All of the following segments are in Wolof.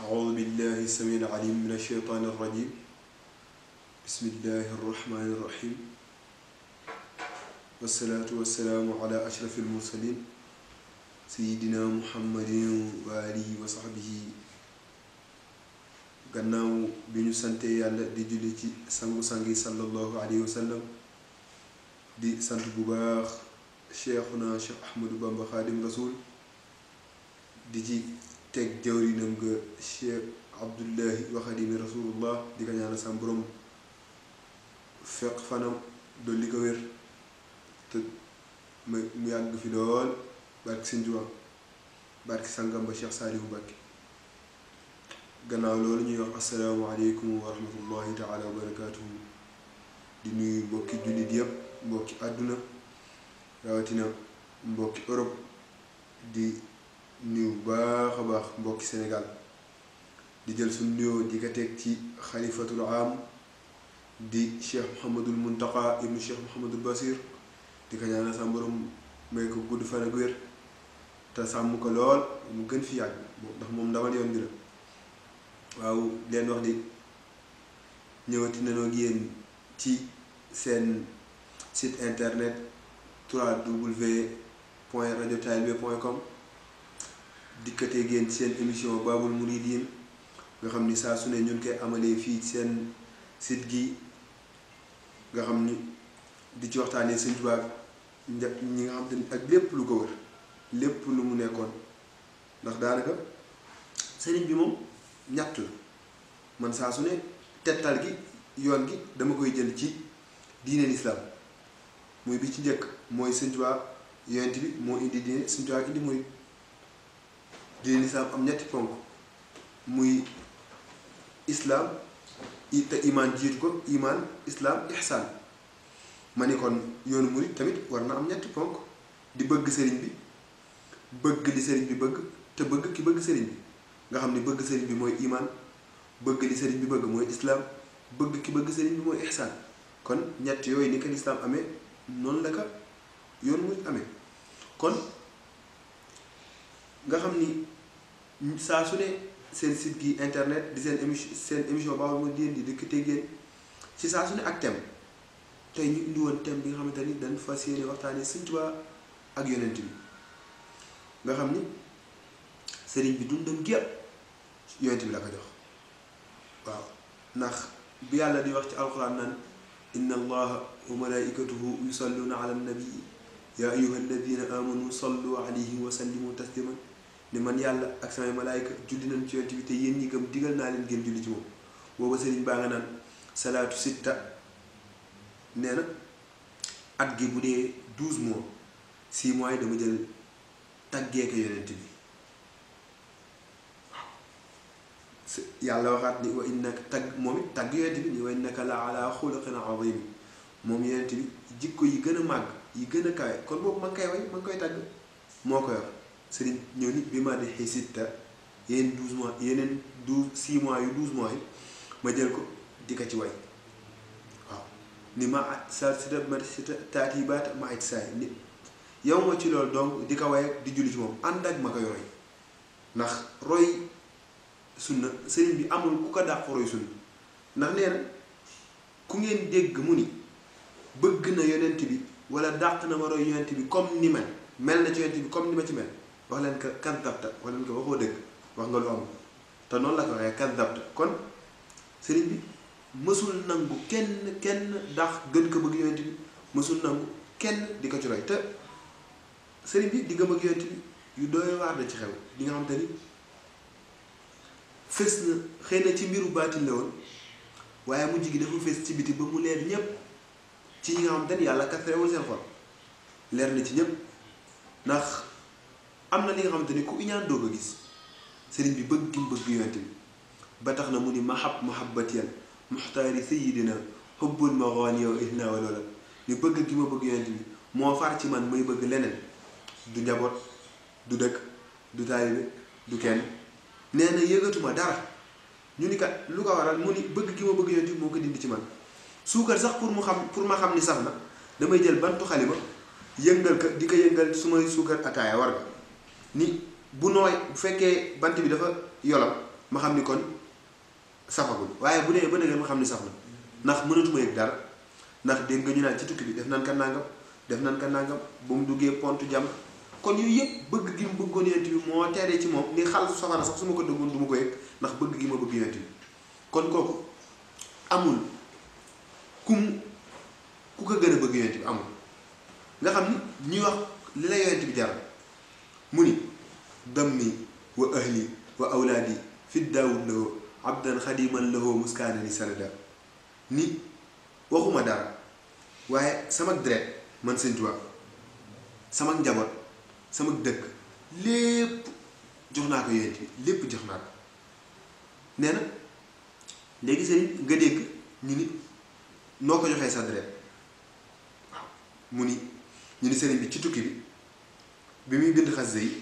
أعوذ بالله السميع العليم من الشيطان الرجيم. بسم الله الرحمن الرحيم. والصلاة والسلام على أشرف المرسلين سيدنا محمد وآله وصحبه. gannaaw bi ñu sante yàlla di julli ci sangu-sangi sallallahu alayhi wa sallam di sant bu baax cheikhuna cheikh ahmadou bamba xaadim rasul di ci teg jawrinam ga cheikh abdullahi wa xadimi rasulullah di ko ñaanal sam borom fekk fanam dolli ko wér te mu yàgg fi lool barki sëñ Tuubaa barki sangam ba cheikh Saalihu Mbàkke. gannaaw loolu ñuy wax asalaamaaleykum wa rahmatullahi taala wa barakaatuhu di nuyu mbokki jullit yëpp mbokki àdduna rawatina mbokki Europe di nuyu baax a baax mbokki Sénégal di jël suñu nuyoo di ko teg ci xalifatul am di cheikh Mouhamadul Muntaqa ibnu cheikh Mouhamadul Basir di ko ñaanal sa borom may ko gudd fan ak wér te sàmm ko lool mu gën fi yàgg ndax moom ndamal yoon bi la. waaw leen wax ni ñëwati nañoo ak yéen ci seen site internet www.radiotalibé.com dikkatee génn seen émission Babul Mouridine nga xam ni saa su ne ñun koy amalee fii seen site gi nga xam ni di ci waxtaanee Sëñ Tuubaa ñi nga xam te ni ak lépp lu ko wër lépp lu mu nekkoon ndax daanaka sëriñ bi moom ñett la man saa su ne tettal gi yoon gi dama koy jël ci diine lislaam muy bi ci njëkk mooy Sëñ Tuubaa yonent bi moo indi diine Sëñ Tuubaa indi muy diine lislaam am ñetti ponk muy islaam te imaan jiitu ko imaan islaam ihsaan ma ni kon yoonu murit tamit war na am ñetti ponk di bëgg sëriñ bi bëgg li sëriñ bi bëgg te bëgg ki bëgg sëriñ bi nga xam ni bëgg sëriñ bi mooy iman bëgg li sëriñ bi bëgg mooy islam bëgg ki bëgg sëriñ bi mooy ihsaan kon ñett yooyu ni ko lislaam amee noonu la ko yoon muy amee kon nga xam ni saa su ne seen site gi internet di seen émission Babul Mouridine di dëkk teggeen ci saa su ne ak thème tey ñu indi woon thème bi nga xamante ni dañ fas yéene waxtaanee Sëñ Tuubaa ak yonent bi nga xam ni sëriñ bi dundam gépp yonent bi la ko jox waaw ndax bi yàlla di wax ci alquran naan inna allaha wa malaikatuhu yusalluna ala nabii ya ayuha alladina amanu sallu alayhi wa sallimu tasliman ni man yàlla ak samay malaayika julli nañ ci yonent bi te yéen ñi gëm digal naa leen ngeen julli ci moom booba sëriñ baa nga naan salaatu sitta nee na at gi bu dee 12 mois 6 mois yi dama jël taggee ko yonent bi yàlla waxaat ni wa innaka tagg moom it tagg yonent bi ni wa innaka la ala xuluqin azim moom yonent bi jikko yi gën a màgg yi gën a kawe kon boobu ma ngi koy way ma ngi koy tagg moo ko yor sëriñ ñëw ni bi ma de xisitta yeneen 12 mois yeneen 6 mois yu 12 mois yi ma jël ko di ko ci way waaw ni ma sa sita ma sita taati baata ma aj saay ni yow ma ci loolu donc di ko way ak di julli ci moom ànd ak ma koy roy ndax roy sunna sëriñ bi amul ku ko dàq roy sunna ndax nee na ku ngeen dégg mu ni bëgg na yonent bi wala dàq na ma roy yonent bi comme ni mel na ci yonent bi comme ni ma ci mel wax leen ko kadabta wax leen ko waxoo dëgg wax nga lu am te noonu la ko waxee kadabta kon sëriñ bi mësul nangu kenn dàq gën ko bëgg yonent bi mësul nangu kenn di ko ci roy te sëriñ bi di nga bëgg yonent bi yu doy waar da ci xew di nga xam te ni fës na xëy na ci mbiru baatin la woon waaye mujj gi dafa fës ci biti ba mu leer ñépp ci ñi nga xam te ni yàlla katrewul seen xol leer na ci ñépp ndax am na li nga xam te ni ku iñaan doog a gis sëriñ bi bëgg gi mu bëgg yonent bi ba tax na mu ni mahabbatiyan muxtaari sayidina xubbul maghani yow ihna waloola ni bëgg gi ma bëgg yonent bi moo far ci man may bëgg leneen du njaboot du dëkk du taalibe du kenn nee na yëgatuma dara ñu ni kat lu ko waral mu ni bëgg gi ma bëgg yonent bi moo ko dindi ci man suukar sax pour ma xam ni saf na damay jël bantu xalima yëngal ko di ko yëngal su may suukar ataaya war nga ni bu nooy bu fekkee bant bi dafa yolam ma xam ni kon safagul waaye bu dee ba dëgër ma xam ni saf na ndax mënatuma yëg dara ndax dégg nga ñu naan ci tukki bi def nan ka nangam ba mu duggee pontu jàmm kon yooyu yëpp bëgg gi mu bëggoon yonent bi moo teeree ci moom ni xal safara sax su ma ko dëggoon du ma ko yëg ndax bëgg gi ma bëgg yonent bi kon kooku amul ku ko gën a bëgg yonent bi amul nga xam ni ñuy wax li la yonent bi jaral mu ni dammi wa ahli wa awlaadi fi daawud lahu abdan xadiman lahu muskaana ni sanada ni waxuma dara waaye sama deret man Sëñ Tuubaa sama njaboot sama dëkk lépp jox naa ko yonent bi lépp jox naa ko nee na léegi sëriñ nga dégg ñu ni noo ko joxee sa deret waaw mu ni ñu ni sëriñ bi ci tukki bi muy bind xasida yi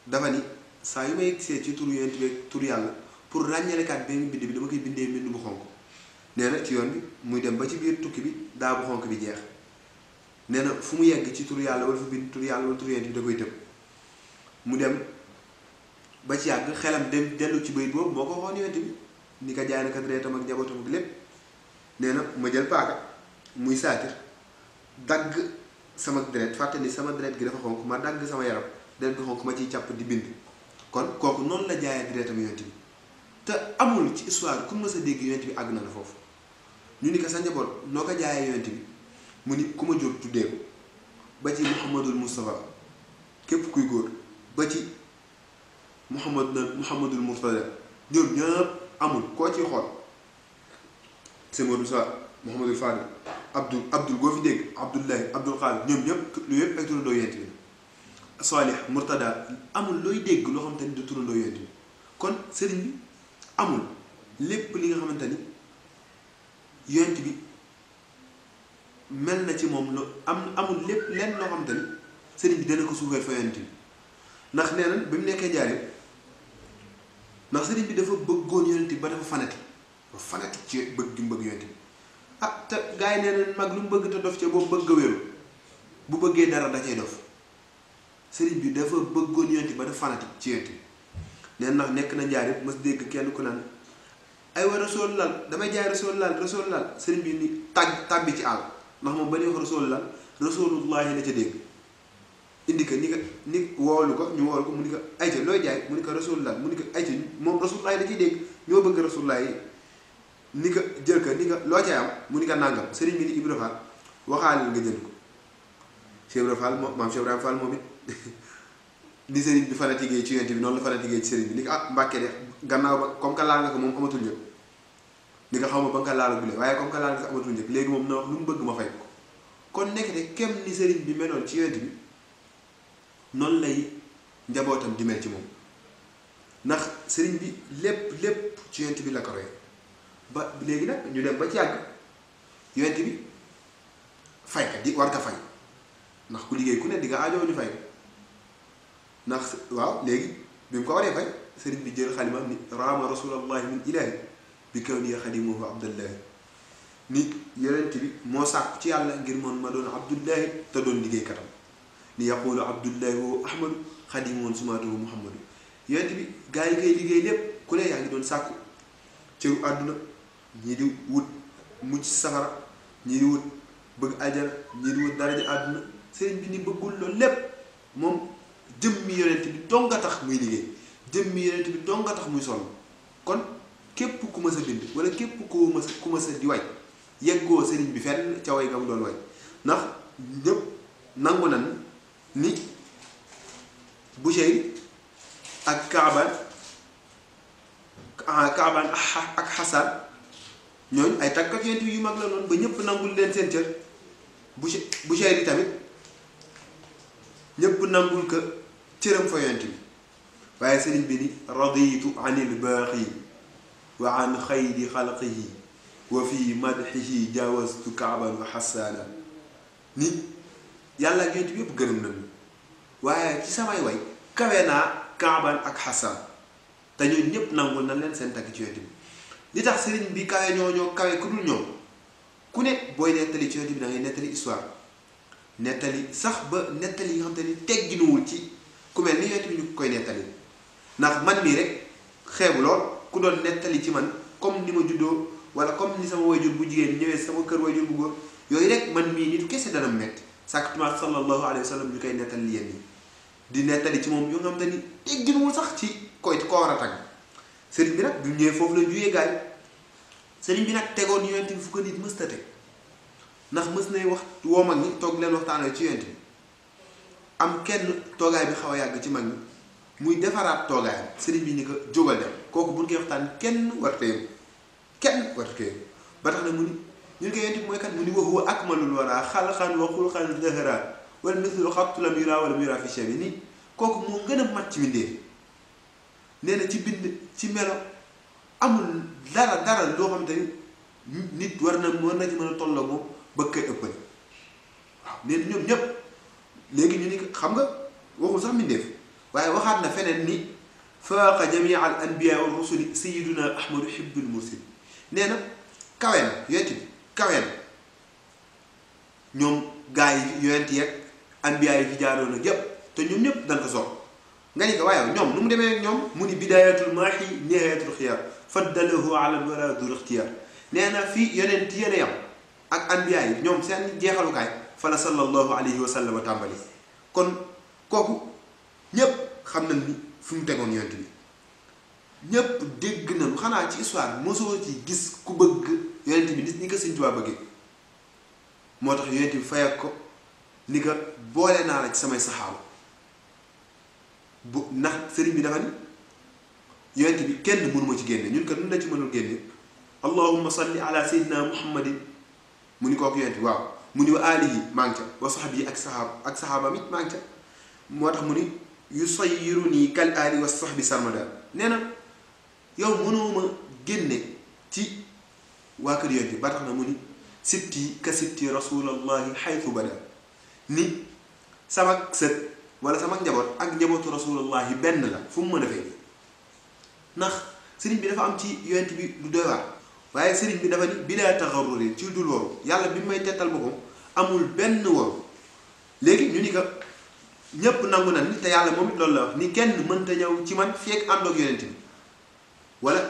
dafa ni saa yu may gisee ci turu yonent bi turu yàlla pour ràññalekaat benn bind bi dama koy bindee mbind bu xonk nee na ci yoon bi muy dem ba ci biir tukki bi daa bu xonk bi jeex nee na fu mu yegg ci turu yàlla wala fu bind turu yàlla wala turu yonent bi da koy tëb mu dem ba ci yàgg xelam dem dellu ci bayit boobu moo ko waxoon yonent bi ni ko jaay na kat reetam ak njabootam ak lépp nee na ma jël paaka muy saatir dagg sama deret fàtte ni sama deret gi dafa xonk ma dagg sama yaram deret gi xonk ma ciy càpp di bind kon kooku noonu la jaayee deretam yonent bi te amul ci histoire ku mës a dégg yonent bi àgg na la foofu ñu ni ko sa njaboot noo ko jaayee yonent bi mu ni ku ma jur tuddee ko ba ci Muhammadul Mustafa képp kuy góor ba ci Muhammadul Murtada ñoom ñëpp amul koo ci xool c'est Modou Sa Mouhamadul Fadil Abdul boo fi dégg Abdullahi Abdul Xaadir ñoom ñëpp lu yëpp ay turandoo yonent bi Salih Murtada amul looy dégg loo xamante ni du turandoo yonent bi kon sëriñ bi amul lépp li nga xamante ni yonent bi mel na ci moom lu amul lépp lenn loo xamante ni sëriñ bi dana ko suufee fa yonent bi ndax nee na ba mu nekkee jaaree ndax sëriñ bi dafa bëggoon yonent bi ba dafa fanatique ci bëgg gi mu bëgg yonent bi ah te gars yi nee nañ mag lu mu bëgg te dof ca boobu bëgg a wéru bu bëggee dara da cay dof sëriñ bi dafa bëggoon yonent bi ba dafa fanatique ci yonent bi nee ndax nekk na njaar yëpp mas dégg kenn ku naan ay wa rasool lal damay jaay rasool lal sëriñ bi ni tàbbi ci àll ndax moom ba ñuy wax rasool lal rasulullahi la ca dégg indi ko ni woolu ko ñu woolu ko mu ni ko ayca looy jaay mu ni ko rasool lal mu ni ko ayca moom rasulullahi la ciy dégg ñoo bëgg rasulullahi ni ko jël ko ni ko loo cay am mu ni ko nàngam sëriñ bi ni Ibra Fall waxaalil nga jënd ko Cheikh Ibra Fall moom maam Cheikh Ibrahima Fall moom it ni sëriñ bi fanatique ci yonent bi noonu la fanatique ci sëriñ bi ni ko ah Mbàkke de gannaaw ba comme que laal nga ko moom amatul njëg ni nga xaw ma ba nga ko laal gule waaye comme que laal nga ko amatul njëg léegi moom na wax lu mu bëgg ma fay ko kon nekk de kem ni sëriñ bi meloon ci yonent bi noonu lay njabootam di mel ci moom ndax sëriñ bi lépp ci yonent bi la ko roy ba léegi nag ñu dem ba ci yàgg yonent bi fay ka di war ka fay ndax ku liggéey ku ne di nga aajoo ñu fay ko ndax waaw léegi bi mu ko waree fay sëriñ bi jël xalimaam ni raama rasulallahi min ilahi bi kaw ni xadimuhu abdullahi ni yonent bi moo sàkku ci yàlla ngir moom ma doon abdullahi te doon liggéey katam ni yaqulu abdullahi wa ahmadu xadimuhu sumaatuhu muhammadu yonent bi gaa yi koy liggéey lépp ku ne yaa ngi doon sàkku cëru àdduna ñii di wut mucc safara ñii di wut bëgg aljana ñii di wut daraja àdduna sëriñ bi ni bëggul loolu lépp moom jëmmi yonent bi dong nga tax muy liggéey jëmmi yonent bi dong nga tax muy sonn kon képp ku ma sa bind wala képp ku ma sa di way yeggoo sëriñ bi fenn ca way gam doon way ndax ñëpp nangu nan ni Bushayr ak Kaabaan ak Xasaan ñooñu ay tàggat yonent bi yu mag la noonu ba ñëpp nangul leen seen cër Bushayr yi tamit ñëpp nangul ko cëram fa yonent bi waaye sëriñ bi ni raditu anil baaxi wa an xayri xalqihi wa fi madxihi jaawastu Kaaban wa Xasaana ni yàlla ak yonent bi yëpp gërëm nañu waaye ci samay way kawe naa Kaaban ak Xasaan te ñooñu ñëpp nangul na leen seen tagg ci yonent bi li tax sëriñ bi kawe ñoo kawe ku dul ñoom ku ne booy nettali ci yonent bi da ngay nettali histoire nettali sax ba nettali yi nga xam te ni tegginuwul ci ku mel ni yonent bi ñu koy nettali ndax man mii rek xeebu lool ku doon nettali ci man comme ni ma juddoo wala comme ni sama wayjur bu jigéen ñëwee sama kër wayjur bu góor yooyu rek man mii nit kese dana metti sàkkatuma sallallahu alayhi wa sallam ñu koy nettali yéen ñi di nettali ci moom yoo nga xam te ni tegginuwul sax ci ko war a tàgg sëriñ bi nag bu ñëwee foofu la juyee gaay sëriñ bi nag tegoon yonent bi fu ko nit mës ta teg ndax mës nay wax woo mag ñi toog leen waxtaanee ci yonent bi am kenn toogaay bi xaw a yàgg ci mag ñi muy defaraat toogaayam sëriñ bi ni ko jógal dem kooku buñ koy waxtaan kenn warteem ba tax na mu ni ñu koy yonent bi mooy kan mu ni wa huwa akmalul wara xalqan wa xulqan zahra wala mislu xattu lam yura wala yura fi shabi ni kooku moo gën a mat ci mbindéef nee na ci bind ci melo amul dara loo xam te ni nit war na ci mën a tolloo moom ba koy ëppale waaw nee na ñoom ñépp léegi ñu ni xam nga waxul sax mbindéef waaye waxaat na feneen ni faaqa jamia al anbiya wa rusuli sayiduna ahmadu hibbul mursil nee na kawe na yonent bi kawe na ñoom gaa yi yonent yeeg anbiya yi fi jaaroon ak yépp te ñoom ñëpp dañ ko sopp nga ni ko waaye ñoom nu mu demee ak ñoom mu ni bidayatul maahi nihayatul xiyaar faddalahu ala wara dul ixtiyaar nee na fii yonent yéen a yam ak anbiya yi ñoom seen jeexalukaay fala sallallahu alayhi wa sallam tàmbali kon kooku ñépp xam nañ ni fi mu tegoon yonent bi ñépp dégg nañu xanaa ci histoire mosoo ci gis ku bëgg yonent bi ni ko Sëñ Tuubaa bëggee moo tax yonent bi fayag ko ni ko boole naa la ci samay saxaaba bu ndax sëriñ bi dafa ni yonent bi kenn mënuma ci génne ñun kat nun la ci mënul génne allahumma salli ala sayyidina muhammadin mu ni kooku yonent bi waaw mu ni wa alihi maa ngi ca wa sahbihi ak saxaaba mi maa ngi ca moo tax mu ni yusayyiruni kal ali wa sahbi sarmada nee na yow mënuma génne ci waa kër yonent bi ba tax na mu ni sibti ka sibti rasulallahi xaytu bada ni sama sët wala sama njaboot ak njabootu rasulallahi benn la fu mu mën a fee ndax sëriñ bi dafa am ci yonent bi lu doy waar waaye sëriñ bi dafa ni bilaa taxarruri ci dul waru yàlla bi may tettal boppam amul benn waru léegi ñu ni ko ñépp nangu na ni te yàlla moom it loolu la wax ni kenn mënta ñëw ci man fekk àndoog yonent bi wala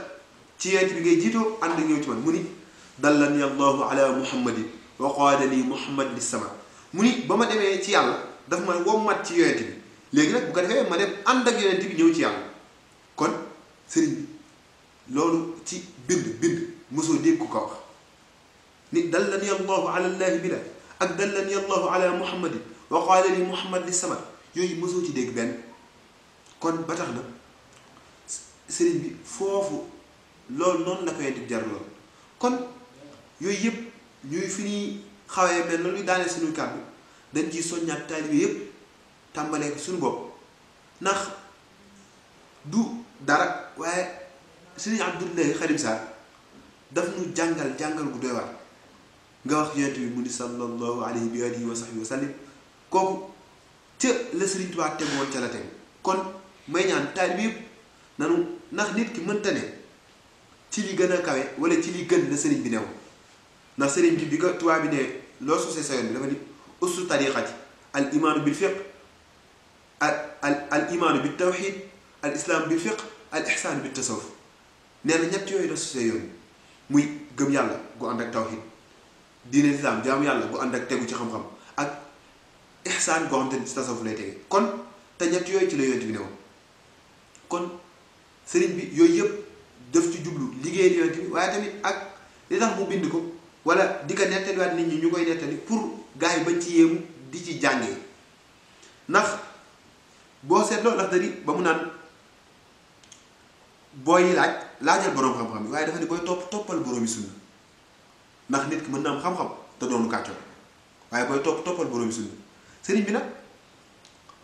ci yonent bi ngay jiitoo ànd ñëw ci man mu ni dallani allahu ala muhammadin wa qaada li muhammad li sama mu ni ba ma demee ci yàlla daf ma wommat ci yonent bi léegi nag bu ko defee ma dem ànd ak yonent bi ñëw ci yàlla kon sëriñ bi loolu ci bind mosoo dégg ku ko wax ni dallani allahu ala llahi bila ak dallani allahu ala muhammadin wa qaala li muhammad li sama yooyu mosoo ci dégg benn kon ba tax na sëriñ bi foofu loolu noonu la ko yonent bi jar lool kon yooyu yëpp ñuy fi ñuy xawee mel na luy daanee suñuy kàddu dañ ciy soññaat taalibe yëpp tàmbalee ko suñu bopp ndax du dara waaye sëriñ Abdullahi Xadim Sarr daf ñu jàngal gu doy waar nga wax yonent bi mu ni sallallahu alayhi bi alihi wa sahbihi wa sallim kooku ca la sëriñ Tuubaa teg woon ca la teg kon may ñaan taalibe yëpp nanu ndax nit ki mënta ne ci li gën a kawe wala ci li gën la sëriñ bi new ndax sëriñ bi ko tubaab bi ne loo sosee sa yoon bi dafa ni ussu tariqati al imaanu bil fiq al imaanu bil tawxid al islaam bil fiq al ixsaan bil tasawuf nee na ñett yooyu la sosee yoon muy gëm yàlla gu ànd ak tawxid diine islaam jaamu yàlla gu ànd ak tegu ci xam-xam ak ixsaan goo xam te ci tasawuf lay tege kon te ñett yooyu ci la yonent bi ne woon kon sëriñ bi yooyu yëpp def ci jublu liggéey yonent bi waaye tamit ak li tax mu bind ko wala di ko nettaliwaat nit ñi ñu koy nettali pour gars yi bañ ci yéemu di ci jàngee ndax boo seetloo ndax dari ba mu naan booy laajal boroom xam-xam yi waaye dafa ne booy toppal boroomi sunna ndax nit ki mën na am xam-xam te doonu kàccoor waaye booy toppal boroomi sunna sëriñ bi nag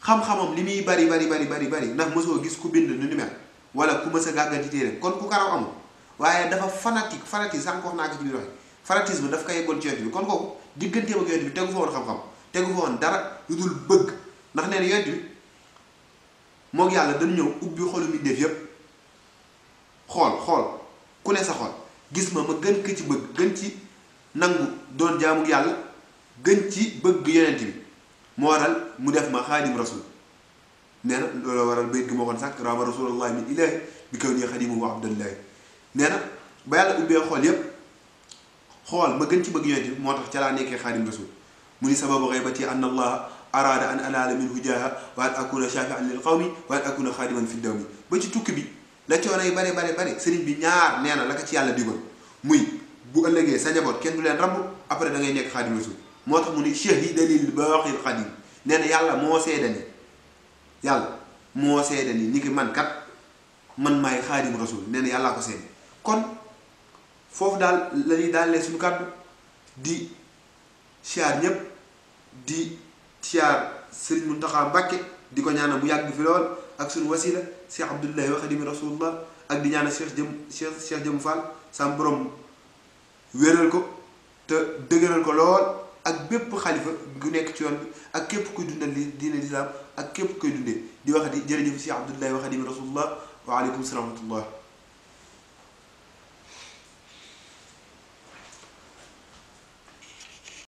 xam-xamam li muy bari ndax mosoo gis ku bind nu ni mel wala ku mës a gàgganti téere kon ku karaw amul waaye dafa fanatique sànq wax naa ko ci biir waxe fanatisme daf ko yeggoon ci yonent bi kon kooku digganteem ak yonent bi tegu fa woon xam-xam tegu fa woon dara lu dul bëgg ndax nee na yonent bi moog yàlla dañu ñëw ubbi xolu mi def yépp xool ku ne sa xol gis ma gën ko ci bëgg gën ci nangu doon jaamu yàlla gën ci bëgg yonent bi moo waral mu def ma xaadim rasul nee na loolu waral bayit gi moo xoon sànq raama rasulullah min ilahi bi kaw nii xadimu wa abdallahi nee na ba yàlla ubbee xool yépp xool ma gën ci bëgg yonent bi moo tax ca laa nekkee xaadim rasul mu ni sababu xaybati an allah araada an alaala minhu jaaha wa an akuna shafian lil qawmi wa an akuna xaadiman fi dawmi ba ci tukki bi la coono yi bare sëriñ bi ñaar nee na la ko ci yàlla digal muy bu ëllëgee sa njaboot kenn du leen ramb après da ngay nekk xaadim rasul moo tax mu ni shahida lil baaxil xadim nee na yàlla moo seede ni ki man kat man maay xaadim rasul nee na yàllaa ko seede kon foofu daal la ñuy daalee suñu kàddu di siyaar ñépp di siyaar Sëriñ Muntaxa Mbàkke di ko ñaanal mu yàgg fi lool ak suñu wasila Cheikh Abdullahi wa Xadimi Rasulullah ak di ñaanal Cheikh Jëm Fall sam borom wéral ko te dëgëral ko lool ak bépp xalifa gu nekk ci yoon bi ak képp kuy dundal li diine lislaam ak képp kuy dundee di wax di jërëjëf Cheikh Abdullahi wa Xadimi Rasulullah wa aleykum salaam wa rahmatullah